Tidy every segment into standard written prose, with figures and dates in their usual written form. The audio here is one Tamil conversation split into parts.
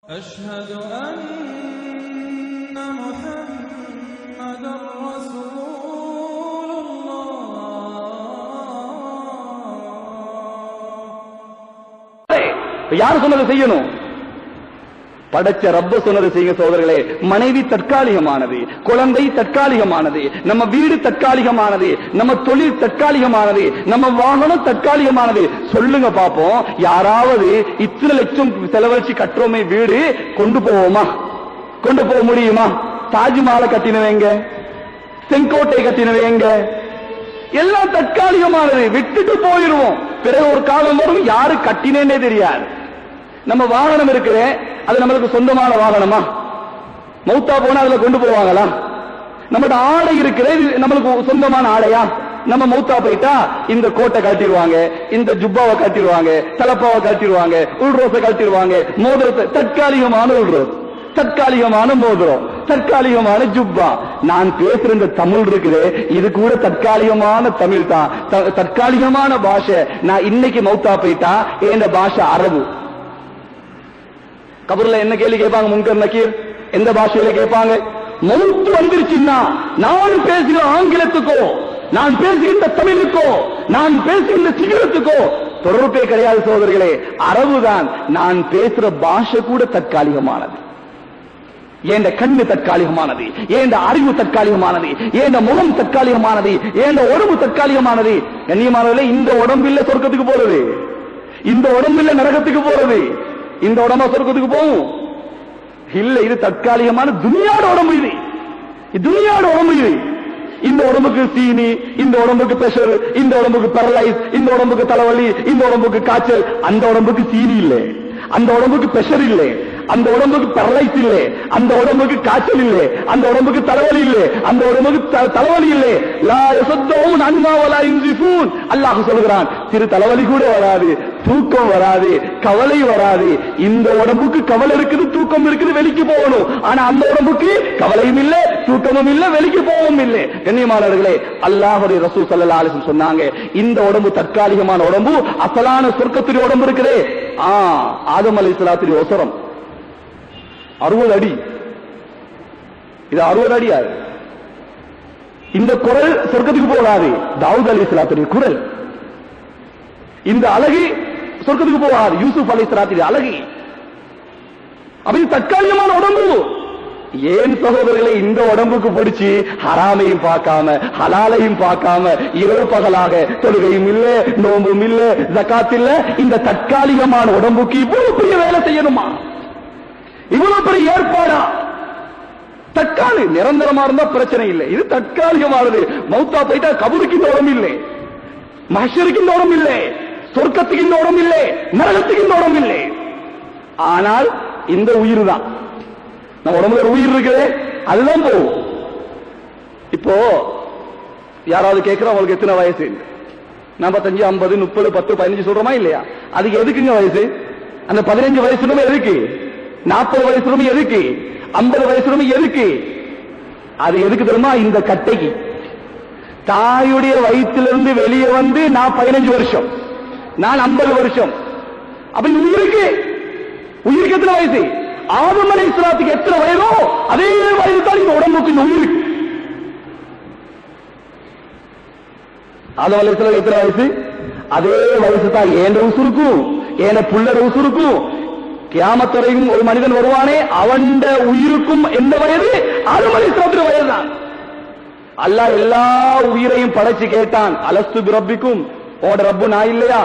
أشهد أن محمدا رسول الله. யார் சொன்னது செய்யணும்? படைச்ச ரப்ப சொன்னது செய்ய சோதரர்களே. மனைவி தற்காலிகமானது, குழந்தை தற்காலிகமானது, நம்ம வீடு தற்காலிகமானது, நம்ம தொழில் தற்காலிகமானது, நம்ம வாகனம் தற்காலிகமானது. சொல்லுங்க பாப்போம், யாராவது இத்தனை லட்சம் செலவழிச்சு கட்டுறோமே வீடு, கொண்டு போவோமா? கொண்டு போக முடியுமா? தாஜ்மஹாலை கட்டினவங்க, செங்கோட்டை கட்டினவங்க எல்லாம் தற்காலிகமானது, விட்டுட்டு போயிருவோம். பிறகு ஒரு காலம் வரும், யாரு கட்டினேன்னே தெரியாது. நம்ம வாகனம் இருக்குது, அது நம்மளுக்கு சொந்தமான வாகனமா? மௌத்தா போனா அதுல கொண்டு போவாங்களா? நம்மளோட ஆடை இருக்கிறது, நம்மளுக்கு சொந்தமான ஆடையா? நம்ம மௌத்தா போயிட்டா இந்த கோட்டை கட்டிடுவாங்க, இந்த ஜுப்பாவை கட்டிடுவாங்க, தலப்பாவை கட்டிடுவாங்க, உள்ரோசை கட்டிடுவாங்க, மோதிரத்தை தற்காலிகமான உள்ரோஸ், தற்காலிகமான மோதிரம், தற்காலிகமான ஜுப்பா. நான் பேசுற இந்த தமிழ் இருக்குது, இது கூட தற்காலிகமான தமிழ் தான், தற்காலிகமான பாஷை. நான் இன்னைக்கு மௌத்தா போயிட்டா என் பாஷை அரபு. கபர்ல என்ன கேள்வி கேட்பாங்க? முன்கர் நக்கீர் எந்த பாஷையில கேட்பாங்க? மௌத்து வந்துருச்சுன்னா நான் பேசுகிற ஆங்கிலத்துக்கோ, நான் பேசுகின்ற தமிழுக்கோ, நான் பேசுகின்ற சிங்களத்துக்கோ தொடர்பே கிடையாது சோதர்களே. அரபுதான். நான் பேசுற பாஷை கூட தற்காலிகமானது. ஏண்ட கண்ணு தற்காலிகமானது, ஏண்ட அறிவு தற்காலிகமானது, ஏண்ட முகம் தற்காலிகமானது, ஏண்ட உடம்பு தற்காலிகமானது. கண்ணியமானவர்களே, இந்த உடம்பில்ல சொர்க்கத்துக்கு போறது, இந்த உடம்பில்ல நரகத்துக்கு போறது. இந்த உடம்பா சொர்க்கத்துக்கு போகும் இல்ல, இது தற்காலிகமான துனியாட உடம்பு. இது துனியாட உடம்பு. இது இந்த உடம்புக்கு சீனி, இந்த உடம்புக்கு பிரஷர், இந்த உடம்புக்கு பேரலைஸ், இந்த உடம்புக்கு தலைவலி, இந்த உடம்புக்கு காய்ச்சல். அந்த உடம்புக்கு சீனி இல்லை, அந்த உடம்புக்கு பிரஷர் இல்லை, அந்த உடம்புக்கு பேரலைஸ் இல்லை, அந்த உடம்புக்கு காய்ச்சல் இல்லை, அந்த உடம்புக்கு தலைவலி இல்லை, அந்த உடம்புக்கு தலைவலி இல்லை. லா யஸத்தூன் அன்ஹா வலா யுன்ஸிஃபூன். அல்லாஹ் சொல்கிறான், சிறு தலைவலி கூட வராது, தூக்கம் வராது, கவலை வராது. இந்த உடம்புக்கு கவலை இருக்குது, தூக்கம் இருக்குது, வெளிக்கு போகணும். ஆனா அந்த உடம்புக்கு கவலையும் இல்லை, தூக்கமும் இல்லை, வெளிக்கு போகவும் இல்லை. கண்ணியமானவர்களே, அல்லாஹ்வுடைய ரசூல் ஸல்லல்லாஹு அலைஹி வஸல்லம் சொன்னாங்க, இந்த உடம்பு தற்காலிகமான உடம்பு, அசலான சொர்க்கத்துடைய உடம்பு இருக்குதே, ஆதம் அலைஹிஸ்ஸலாத்துடைய ஒசரம் 60 அடி. இது 60 அடி. இந்த குரல் சொர்க்கத்துக்கு போகாது, தாவூத் அலைஹிஸ்ஸலாத்துடைய குரல். இந்த அழகு சொர்க்கத்துக்கு போகாது, யூசுப் அலைஹிஸ்ஸலாத்துடைய அழகு. அப்படி தற்காலிகமான உடம்பு. ஏன் சகோதரர்களை இந்த உடம்புக்கு பிடிச்சி ஹராமையும் பார்க்காம ஹலாலையும் பார்க்காம இரவு பகலாக தொழுகையும் இல்ல, நோம்பும் இல்ல, ஜகாத் இல்ல, இந்த தற்காலிகமான உடம்புக்கு இவ்வளவு பெரிய வேலை செய்யணுமா? இவ்வளவு பெரிய ஏற்பாடா? தற்காலிக நிரந்தரமா இருந்தா பிரச்சனை இல்லை, இது தற்காலிகமானது. மௌத்தா போயிட்டா கபருக்கு இந்த உடம்பு இல்லை, மஹ்ஷருக்கு இந்த உடம்பு இல்லை, சொர்க்கத்துக்கு இந்த உடம்பு இல்லை, நரகத்துக்கு இந்த உடம்பு இல்லை. ஆனால் இந்த உயிர் தான், நம்ம உடம்புல ஒரு உயிர் இருக்குது, அதுதான் போகும். இப்போ யாராவது கேட்கிறோம், அவங்களுக்கு எத்தனை வயசு? 45, 50, 30, 10, 15 சொல்றோமா இல்லையா? அதுக்கு எதுக்குங்க வயசு? அந்த 15 வயசுமே எதுக்கு? 40 வயசுமே எதுக்கு? 50 வயசுமே எதுக்கு? அது எதுக்கு தெரியுமா? இந்த கட்டைக்கு. தாயுடைய வயிற்றிலிருந்து வெளியே வந்து நான் 15 வருஷம், நான் 50 வருஷம். அப்ப உயிருக்கு, உயிருக்கு எத்தனை வயசு? ஆதம் அலைஹிஸ்ஸலாத்துக்கு எத்தனை வயதோ அதே வயது தான் இந்த உடம்புக்கு, இந்த உயிருக்கு. ஆதம் அலைஹிஸ்ஸலாத்துக்கு எத்தனை வயசு? அதே வயசு தான் ஏன் உசுருக்கும், ஏன புள்ளட உசுருக்கும். கியாமத் வரைக்கும் ஒரு மனிதன் வருவானே, அவன் உயிருக்கும் எந்த வயது? ஆதம் அலைஹிஸ்ஸலாத்துடைய வயது தான். அல்லாஹ் எல்லா உயிரையும் படைச்சு கேட்டான், அலஸ்து பிரப்பிக்கும், ஓட ரப்பு நான் இல்லையா?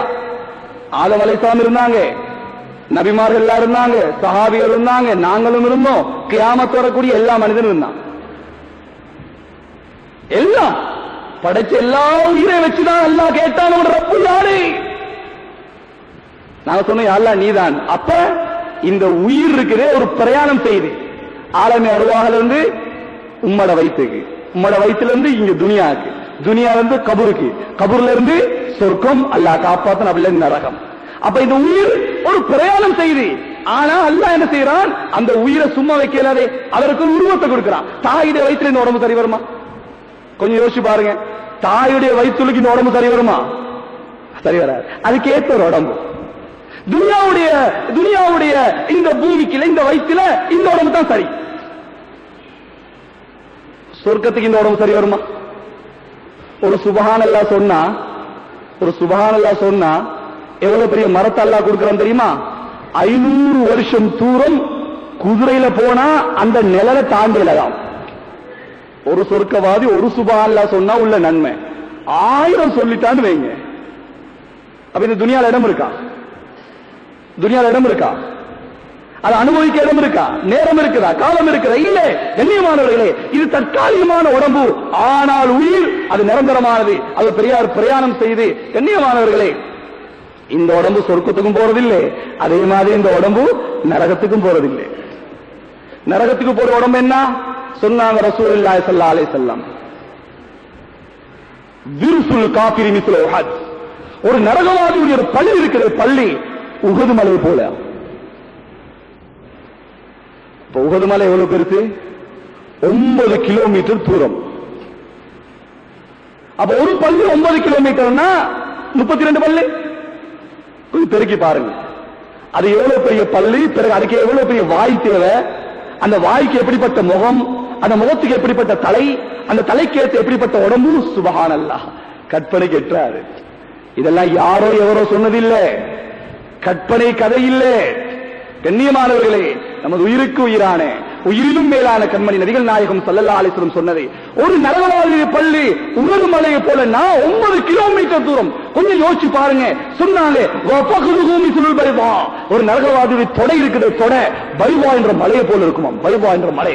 ஆதம் அலைஹிஸ்ஸலாம் இருந்தாங்க, நபிமார்கள் எல்லாம் இருந்தாங்க, சஹாபிகள் இருந்தாங்க, நாங்களும் இருந்தோம். கியாமத் வரக்கூடிய எல்லா மனிதனும் இருந்தான். எல்லாம் படைச்ச எல்லா உயிரை வச்சுதான் அல்லாஹ் கேட்டான், உங்களோட ரப்பு யாரு? நாங்க சொன்னோம், அல்லாஹ் நீதான். அப்ப இந்த உயிர் இருக்குது, ஒரு பிரயாணம் செய்து ஆலமே அருவாகல இருந்து உம்மட வயிற்றுக்கு, உம்மட வயிற்றுல இருந்து இங்க துனியாவுக்கு, துனியா இருந்து கபருக்கு, கபூர்ல இருந்து சொர்க்கம், அல்லாஹ் காப்பாத்தன், அப்படில நரகம். அப்ப இந்த உயிர் ஒரு பிரயாணம் செய்து, ஆனா அல்லாஹ் என்ன செய்யறான்? அந்த உயிரை சும்மா வைக்கலாதே, அதற்கு ஒரு உருவத்தை கொடுக்கிறான். தாயுடைய வயிற்றுல இந்த உடம்பு சரி வருமா? கொஞ்சம் யோசிச்சு பாருங்க. தாயுடைய வயிற்றுக்கு இந்த உடம்பு சரி வருமா? சரி வராது. அதுக்கு ஏற்ற ஒரு உடம்பு. துனியாவுடைய இந்த பூமிக்கு இந்த வயிற்றுல இந்த உடம்பு தான் சரி. சொர்க்கத்துக்கு இந்த உடம்பு சரி வருமா? ஒரு சுபஹானல்லாஹ் சொன்னா எவ்வளவு பெரிய மரத்தை அல்லாஹ் கொடுக்கிறான் தெரியுமா? 500 வருஷம் தூரம் குதிரையில போனா அந்த நிழலை தாண்டிடலாம். ஒரு சொர்க்கவாதி ஒரு சுபஹானல்லாஹ் சொன்னா உள்ள நன்மை 1000 சொல்லிட்டான்னு வைங்க. அப்ப இந்த துனியால இடம் இருக்கா? அது அனுபவிக்க இடம் இருக்கா? நேரம் இருக்குதா? காலம் இருக்குதா? இல்ல. கண்ணியமானவர்களே, இது தற்காலிகமான உடம்பு, ஆனால் உயிர் அது நிரந்தரமானது. அது பிரயாணம் செய்து. கண்ணியமானவர்களே, இந்த உடம்பு சொர்க்கத்துக்கும் போறதில்லை, அதே மாதிரி இந்த உடம்பு நரகத்துக்கும் போறதில்லை. நரகத்துக்கு போற உடம்பு என்ன சொன்னாங்க ரசூலுல்லாஹி ஸல்லல்லாஹு அலைஹி வஸல்லம்? விர்சுல் காஃபிரி மிஸ்ல உஹத். ஒரு நரகவாதியுடைய ஒரு பள்ளி இருக்கிற பள்ளி உஹது மலை போல. உஹது மலை எவ்வளவு பெருசு? 9 கிலோமீட்டர் தூரம். அப்ப ஒரு பள்ளி 9 கிலோமீட்டர்னா 32 பள்ளி. கொஞ்சம் பெருக்கி பாருங்க, அது எவ்வளவு பெரிய பள்ளி. பிறகு அதுக்கு எவ்வளவு பெரிய வாய் தேவை, அந்த வாய்க்கு எப்படிப்பட்ட முகம், அந்த முகத்துக்கு எப்படிப்பட்ட தலை, அந்த தலைக்கு ஏற்ற எப்படிப்பட்ட உடம்பு. சுபஹானல்லாஹ், கற்பனைக்கு எட்டாது. இதெல்லாம் யாரோ எவரோ சொன்னதில்லை, கற்பனை கதை இல்லை. கண்ணியமானவர்களே, நமது உயிருக்கு உயிரான உயிரிலும் மேலான கண்மணி நபிகள் நாயகம் ஸல்லல்லாஹு அலைஹி வஸல்லம் சொன்னது, ஒரு நரகவாதிய பள்ளி உஹது மலையை போல 9 கிலோமீட்டர் தூரம். கொஞ்சம் யோசிச்சு பாருங்க. சொன்னாங்க ஒரு நரகவாதியுடைய தொடை இருக்குது, தொடை பைவா என்ற மலையை போல இருக்குமா? பைவா என்ற மலை.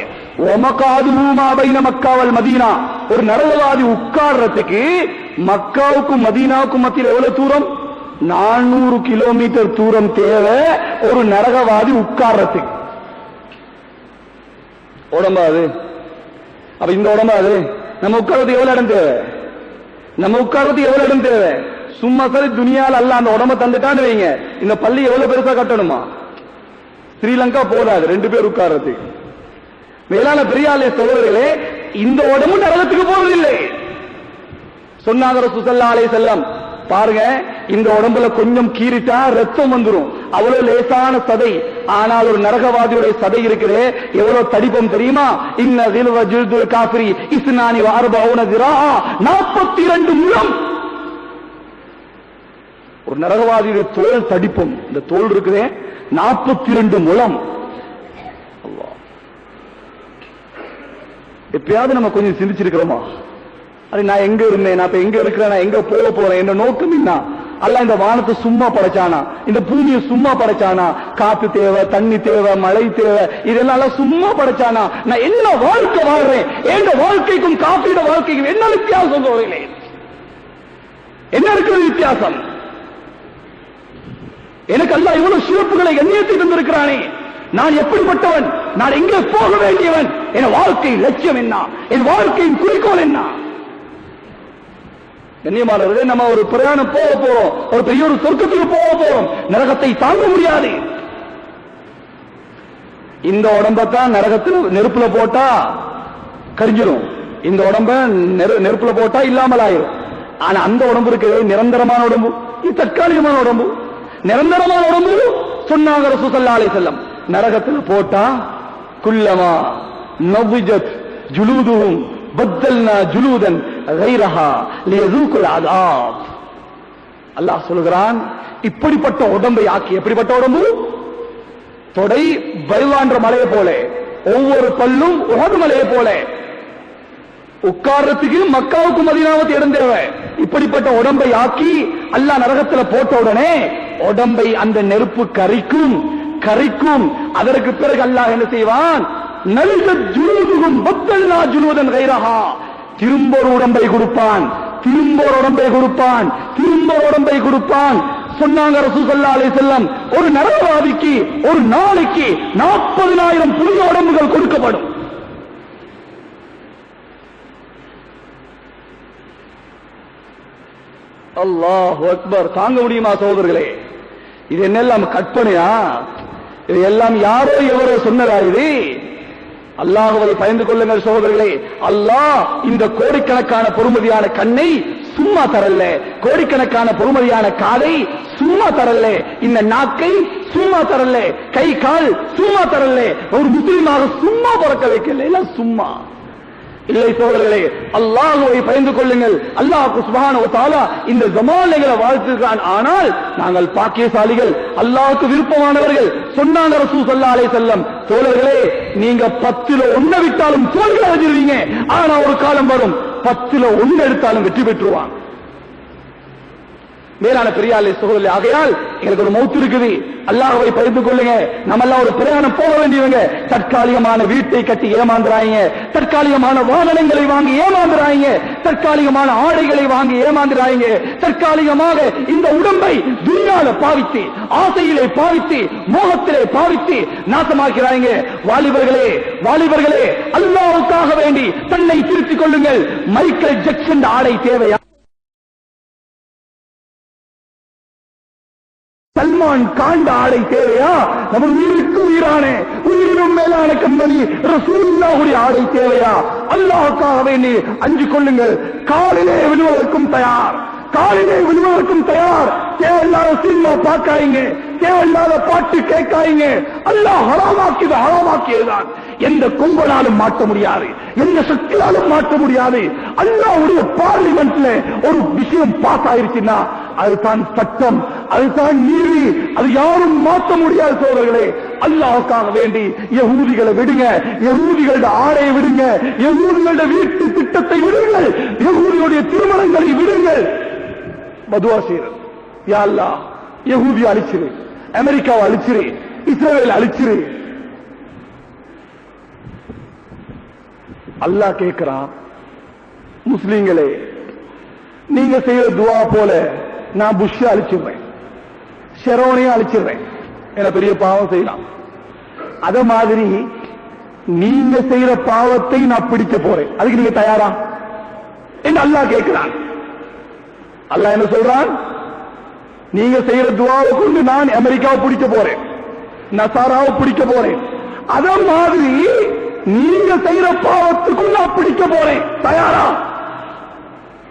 மதீனா, ஒரு நரகவாதி உட்கார்றதுக்கு மக்காவுக்கும் மதீனாவுக்கும் மத்தியில் எவ்வளவு தூரம்? 400 கிலோமீட்டர் தூரம் தேவை ஒரு நரகவாதி உட்கார்றதுக்கு. உடம்பாது. அப்ப இந்த உடம்பாது நம்ம உட்கார்றது எவ்வளவு இடம் தேவை? சும்மா சரி துனியால அல்ல அந்த உடம்ப தந்துட்டான்னு வைங்க, இந்த பள்ளி எவ்வளவு பெருசா கட்டணுமா? ஸ்ரீலங்கா போதாது 2 பேர் உட்கார்றதுக்கு. மேலான பெரியாலே சகோதரர்களே, இந்த உடம்பு நரகத்துக்கு போவதில்லை. சொன்னாங்க ரசூலுல்லாஹி ஸல்லல்லாஹு அலைஹி வஸல்லம், பாருங்க, இந்த உடம்புல கொஞ்சம் கீறிட்டா ரத்தம் வந்துரும், அவ்வளவு லேசான சதை. ஆனால் ஒரு நரகவாதியுடைய சதை இருக்கிறே எவ்வளவு தடிப்பம் தெரியுமா? இன்ன ஸில்வ ஜில்துல் காஃபிரி இஸ்னானி வ அர்பஊன ஸிரா, 42 முழம். ஒரு நரகவாதியுடைய தோல் தடிப்பம், இந்த தோல் இருக்குதே 42 முழம். அல்லாஹ், எப்பயாவது நம்ம கொஞ்சம் சிந்திச்சிருக்கிறோமா? அது நான் எங்க இருந்தேன், நான் இப்ப எங்க இருக்கிறேன், நான் எங்க போக போறேன், என்ற நோக்கம் என்ன? அல்ல இந்த வானத்தை சும்மா படைச்சானா? இந்த பூமியை சும்மா படைச்சானா? காத்து தேவை, தண்ணி தேவை, மழை தேவை, இதெல்லாம் சும்மா படைச்சானா? நான் என்ன வாழ்க்கை வாழ்றேன்? எந்த வாழ்க்கைக்கும் காப்பீட வாழ்க்கைக்கும் என்ன வித்தியாசம்? என்ன இருக்கிறது வித்தியாசம்? எனக்கு அல்லாஹ் இவ்வளவு சிறப்புகளை எண்ணியத்தை தந்திருக்கிறானே, நான் எப்படிப்பட்டவன், நான் எங்கே போக வேண்டியவன், என் வாழ்க்கை லட்சியம் என்ன, என் வாழ்க்கையின் குறிக்கோள் என்ன? கண்ணியமானவர்களே, நம்ம ஒரு பிரயாணம் போக போறோம், ஒரு பெரிய ஒரு சொர்க்கத்துக்கு போக போறோம். நரகத்தை தாங்க முடியாது. இந்த உடம்பத்தான் நரகத்தில் நெருப்புல போட்டா கரிஞ்சிடும், இந்த உடம்ப நெருப்புல போட்டா இல்லாமல் ஆயிரும். ஆனா அந்த உடம்பு இருக்கு நிரந்தரமான உடம்பு, இது தற்காலிகமான உடம்பு. நிரந்தரமான உடம்பு சொன்னாங்க ரசூலுல்லாஹி ஸல்லல்லாஹு அலைஹி வஸல்லம், நரகத்தில் போட்டா குல்லமா நவிஜத் ஜுலூதுஹும் பத்தல்னா ஜுலூதன் கைரஹா லியذوقul அஸாப். அல்லாஹ் சொல்கிறான், இப்படிப்பட்ட உடம்பை ஆக்கி. எப்படிப்பட்ட உடம்பு? தொடை பைவான்ற மலையை போல, ஒவ்வொரு பல்லும் உஹது மலையை போல. உட்கார்றதுக்கு மக்காவுக்கு மதீனாவுக்கு இடம் தேவை. இப்படிப்பட்ட உடம்பை ஆக்கி அல்லாஹ் நரகத்தில் போட்ட உடனே உடம்பை அந்த நெருப்பு கரிக்கும். அதற்கு பிறகு அல்லாஹ் என்ன செய்வான்? நல்ஜத் ஜுலூதுஹும் பத்தல்னா ஜுலூதன் கைரஹா, திரும்ப ஒரு உடம்பை கொடுப்பான். சொன்னாங்க ரசூல் ஸல்லல்லாஹு அலைஹி வஸல்லம், ஒரு நரகவாதிக்கு ஒரு நாளைக்கு 40,000 புதிய உடம்புகள் கொடுக்கப்படும். அல்லாஹு அக்பர். தாங்க முடியுமா சகோதரர்களே? இது என்னெல்லாம் கற்பனையா? இது எல்லாம் யாரோ எவரோ சொன்னதா? இது அல்லாஹ்வை பயந்து கொள்ளுங்கள் சகோதரர்களே. அல்லாஹ் இந்த கோடிக்கணக்கான பொறுமதியான கண்ணை சும்மா தரல, கோடிக்கணக்கான பொறுமதியான காதை சும்மா தரல, இந்த நாக்கை சும்மா தரல, கை கால் சும்மா தரல, ஒரு முஸ்லிமாக சும்மா பிறக்க வைக்கல, எல்லாம் சும்மா இல்லை. சோதரர்களே, அல்லாஹ்வை பயந்து கொள்ளுங்கள். அல்லாஹ் சுப்ஹானஹு வ தஆலா இந்த ஜமானங்களை வாழ்த்துகிறான். ஆனால் நாங்கள் பாக்கியசாலிகள், அல்லாஹ்வுக்கு விருப்பமானவர்கள். சொன்னாங்க ரசூல் ஸல்லல்லாஹு அலைஹி வஸல்லம், தோழர்களே நீங்க 10ல 1 விட்டாலும் தோல்வி அடைஞ்சிருவீங்க. ஆனா ஒரு காலம் வரும் 10ல 1 எடுத்தாலும் வெற்றி பெற்றுவாங்க. மேலான பெரியாளே சகோதரர்களே, ஆகையால் எங்களுக்கு ஒரு மௌத் இருக்குது. அல்லாஹ்வை பயந்து கொள்ளுங்க. நம்ம எல்லாம் ஒரு பிரயாணம் போக வேண்டியவங்க. தற்காலிகமான வீட்டை கட்டி ஏமாந்துறாங்க, தற்காலிகமான வாகனங்களை வாங்கி ஏமாந்துறாங்க, தற்காலிகமான ஆடைகளை வாங்கி ஏமாந்துறாங்க, தற்காலிகமாக இந்த உடம்பை துன்யால பாவித்து, ஆசையிலே பாவித்து, மோகத்திலே பாவித்து நாசமாக்கிறாங்க. வாலிபர்களே, வாலிபர்களே, அல்லாஹ்வுக்காக வேண்டி தன்னை திருத்திக் கொள்ளுங்கள். மைக்கேல் ஜாக்சன் ஆடை தேவையா? சல்மான் காண்ட ஆடை தேவையா? நம்ம உயிருக்கு உயிரான, உயிரினும் மேலான கண்மணி ரசூலுல்லாஹுடைய ஆடை தேவையா? அல்லாஹ்வுக்காக வேண்டி அஞ்சு கொள்ளுங்கள். காலிலே விழுவதற்கும் தயார், காலிலே விழுவதற்கும் தயார். தேவையில்லாத சினிமா பார்க்காதீங்க, தேவையில்லாத பாட்டு கேட்காதீங்க. அல்லாஹ் ஹராமாக்கியது ஹராமாக்கியதுதான். எந்த கொம்பனாலும் மாற்ற முடியாது, எந்த சக்தியாலும் மாற்ற முடியாது. அல்லாஹ்வுடைய பார்லிமெண்ட்ல ஒரு விஷயம் பாஸ் ஆயிருச்சுன்னா அதுதான் சட்டம், அதுதான் நீதி, அது யாரும் மாற்ற முடியாது. சோதர்களே, அல்லாஹ்வுக்காக வேண்டி யஹூதிகளை விடுங்க, யஹூதிகளுடைய ஆடையை விடுங்க, யஹூதிகளுடைய வீட்டு திட்டத்தை விடுங்கள், யஹூதிகளுடைய திருமணங்களை விடுங்கள். பதுவா செய்யறது, யா அல்லாஹ் யஹூதியை அழிச்சிரு, அமெரிக்காவை அழிச்சிரு, இஸ்ரேல் அழிச்சிரு. அல்லாஹ் கேட்கிறான், முஸ்லீம்களே நீங்க செய்யற துவா போல நான் புஷ் அழிச்சிடுறேன், ஷெரோனையும் அழிச்சிடுறேன், என பெரிய பாவம் செய்யலாம். அத மாதிரி நீங்க செய்யற பாவத்தை நான் பிடிக்க போறேன், அதுக்கு நீங்க தயாரா என்று அல்லாஹ் கேட்கிறான். அல்லாஹ் என்ன சொல்றான்? நீங்க செய்யற துவாவை கொண்டு நான் அமெரிக்காவை பிடிக்க போறேன், நசாராவை பிடிக்க போறேன். அத மாதிரி நீங்க செய்யற பாவத்துக்குள்ள பிடிக்க போறேன், தயாரா?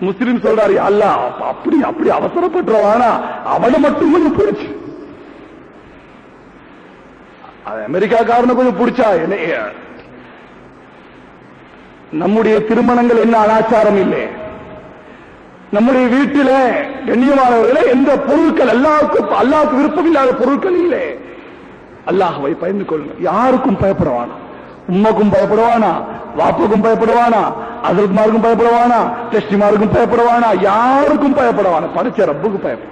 முஸ்லிம் சொல்றாரு, அல்லாஹ் அப்படி அப்படி அவசரப்பட்டுவானா, அவனை மட்டும் கொஞ்சம் பிடிச்சு, அமெரிக்காக்காரனை கொஞ்சம் பிடிச்சா என்ன? நம்முடைய திருமணங்கள் என்ன அனாச்சாரம் இல்லை, நம்முடைய வீட்டில கண்ணியமானவர்களே எந்த பொருட்கள் அல்லாஹ்வுக்கு விருப்பம் இல்லாத பொருட்கள் இல்லை. அல்லாஹ்வை பயந்து கொள்ளுங்க. யாருக்கும் பயப்படவானா, உம்மக்கும் பயப்படுவானா, வாப்புக்கும் பயப்படுவானா, அசல்குமாருக்கும் பயப்படுவானா, டெஸ்டிமாருக்கும் பயப்படுவானா, யாருக்கும் பயப்படுவானா, படைச்ச ரப்புக்கு பயப்படும்.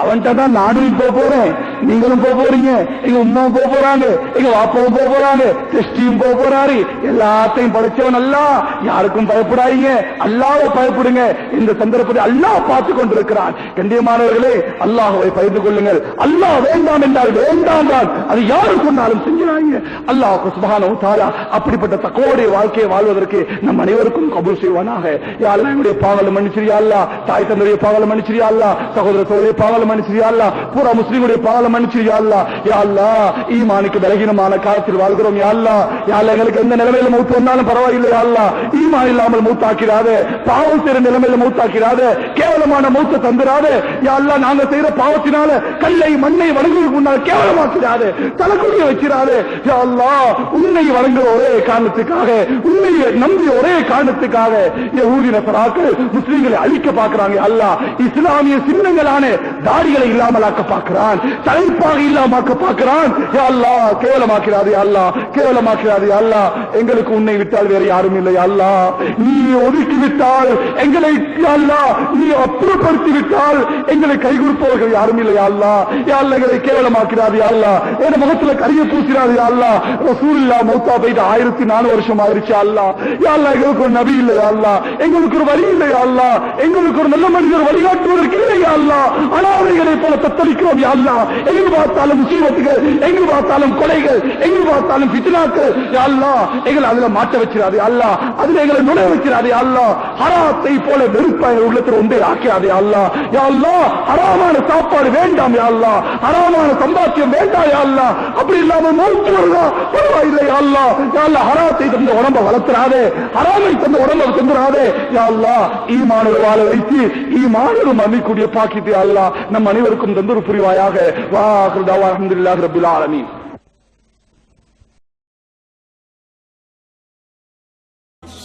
அவன்கிட்ட தான் நானும் போக போறேன், நீங்களும் போக போறீங்க, எங்க உமாவும் போக போறாங்க, எங்க வாப்பாவும் போக போறாங்க, டெஸ்டியும் போக போறாரு. எல்லாத்தையும் படைச்சவன் அல்லாஹ். யாருக்கும் பயப்படாதீங்க, அல்லாஹ்வை பயப்படுங்க. இந்த சந்தர்ப்பத்தை அல்லாஹ் பார்த்து கொண்டிருக்கிறான். கண்ணியமானவர்களே, அல்லாஹ்வை பயந்து கொள்ளுங்கள். அல்லாஹ் வேண்டாம் என்றால் வேண்டாம் தான், அது யாரு சொன்னாலும் செஞ்சுறாங்க. அல்லாஹ் சுப்ஹானஹு வ தஆலா அப்படிப்பட்ட தக்வாவுடைய வாழ்க்கையை வாழ்வதற்கு நம் அனைவருக்கும் கபூல் செய்வானாக. யா அல்லாஹ் என்னுடைய பாவங்களை மன்னிச்சிரியா அல்லாஹ், தாய் தந்தையுடைய பாவங்களை மன்னிச்சிரியா அல்லாஹ், சகோதர சகோதரிய பாவங்களை மன்னிச்சிரியா அல்லாஹ், பூரா முஸ்லிமுடைய பாவங்களை மன்னிச்சிரியா அல்லாஹ். யா அல்லாஹ் ஈமானுக்கு பலகீனமான காலத்தில் வாழ்கிறோம். யா அல்லாஹ், யா அல்லாஹ் எங்களுக்கு எந்த நிலைமையில மௌத் வந்தாலும் பரவாயில்லை. யா அல்லாஹ் ஈமான் இல்லாமல் மௌத்தாக்கிறாதே, பாவம் செய்யற நிலைமையில மௌத்தாக்கிறாதே, கேவலமான மௌத்தை தந்துராதே. யா அல்லாஹ் நாங்க செய்யற பாவத்தினால கல்லை மண்ணை வணங்குவதற்கு முன்னால் கேவலமாக்கிறாதே, தலைக்குடிய வச்சிடாதே. யா அல்லாஹ் உன்னை வணங்குற ஒரே காரணத்துக்காக, உன்னையை நம்பிய ஒரே காரணத்துக்காக யஹூதி நஸராக்கள் முஸ்லிம்களை அழிக்க பார்க்கிறாங்க. அல்லாஹ் இஸ்லாமிய சின்னங்களான தாடிகளை இல்லாமலாக்க பார்க்கிறான், தலைப்பாக இல்லாமக்க பார்க்கிறான். யா அல்லாஹ் கேவலமாக்கிறாதே, அல்லாஹ் கேவலமாக்கிறாதே. அல்லாஹ் எங்களுக்கு உன்னை விட்டால் வேற யாரும் இல்லை. அல்லாஹ் நீ ஒதுக்கி விட்டால் எங்களை, அல்லாஹ் நீ அப்புறப்படுத்தி விட்டால் எங்களை கை கொடுப்பவர்கள் யாரும் இல்லை. அல்லாஹ் யா அல்லாஹ் எங்களை கேவலமாக்கிறாதே. அல்லாஹ் என் முகத்துல கரிய பூசிறாதே. அல்லாஹ் ரசூலுல்லாஹ் மௌத்தா போயிட்டு 1400 வருஷம் ஆயிருச்சு. அல்லாஹ் யா அல்லாஹ் எங்களுக்கு ஒரு நபி இல்லை. அல்லாஹ் எங்களுக்கு ஒரு வழி இல்லை. அல்லாஹ் எங்களுக்கு ஒரு நல்ல மனிதர் வழிகாட்டுவதற்கு இல்லை. அல்லாஹ் அனாதைகளை போல தத்தளிக்கிறோம். யா அல்லாஹ் எங்கு பார்த்தாலும் முசீபத்துகள், எங்கு பார்த்தாலும் கொலைகள், எங்கு பார்த்தாலும் ஃபித்னாக்கள். யா அல்லாஹ் எங்களை அதுல மாட்ட வச்சிராதே. அல்லாஹ் அதுல எங்களை நுழைய வச்சிராதே. அல்லாஹ் ஹராத்தை போல வெறுப்பா உள்ளத்தில் ஒன்றே ஆக்கிறாதே. அல்லாஹ் யா அல்லாஹ் ஹராமான சாப்பாடு வேண்டாம். யா அல்லாஹ் ஹராமான சம்பாத்தியம் வேண்டாம். யா அல்லாஹ் அப்படி இல்லாம மௌத் வருதா பரவாயில்லை. யா அல்லாஹ் யா அல்லாஹ் ஹராத்தை தந்த உடம்ப வளர்த்துறாதே, ஹராமை தந்த உடம்ப தந்துராதே. யா அல்லாஹ் ஈமானோடு வாழ வைத்து ஈமானோடு மன்னிக்கூடிய பாக்கிட்டு அல்லாஹ் நம் அனைவருக்கும் தந்தூர் புரிவாயாக. வா ஆகிரு தஅவானா அல்ஹம்துலில்லாஹி ரப்பில் ஆலமீன்.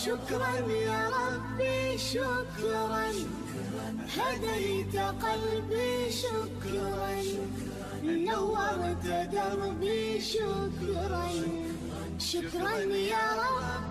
شكرا يا ربي شكرا هديت قلبي شكرا نورت دربي شكرا شكرا يا رب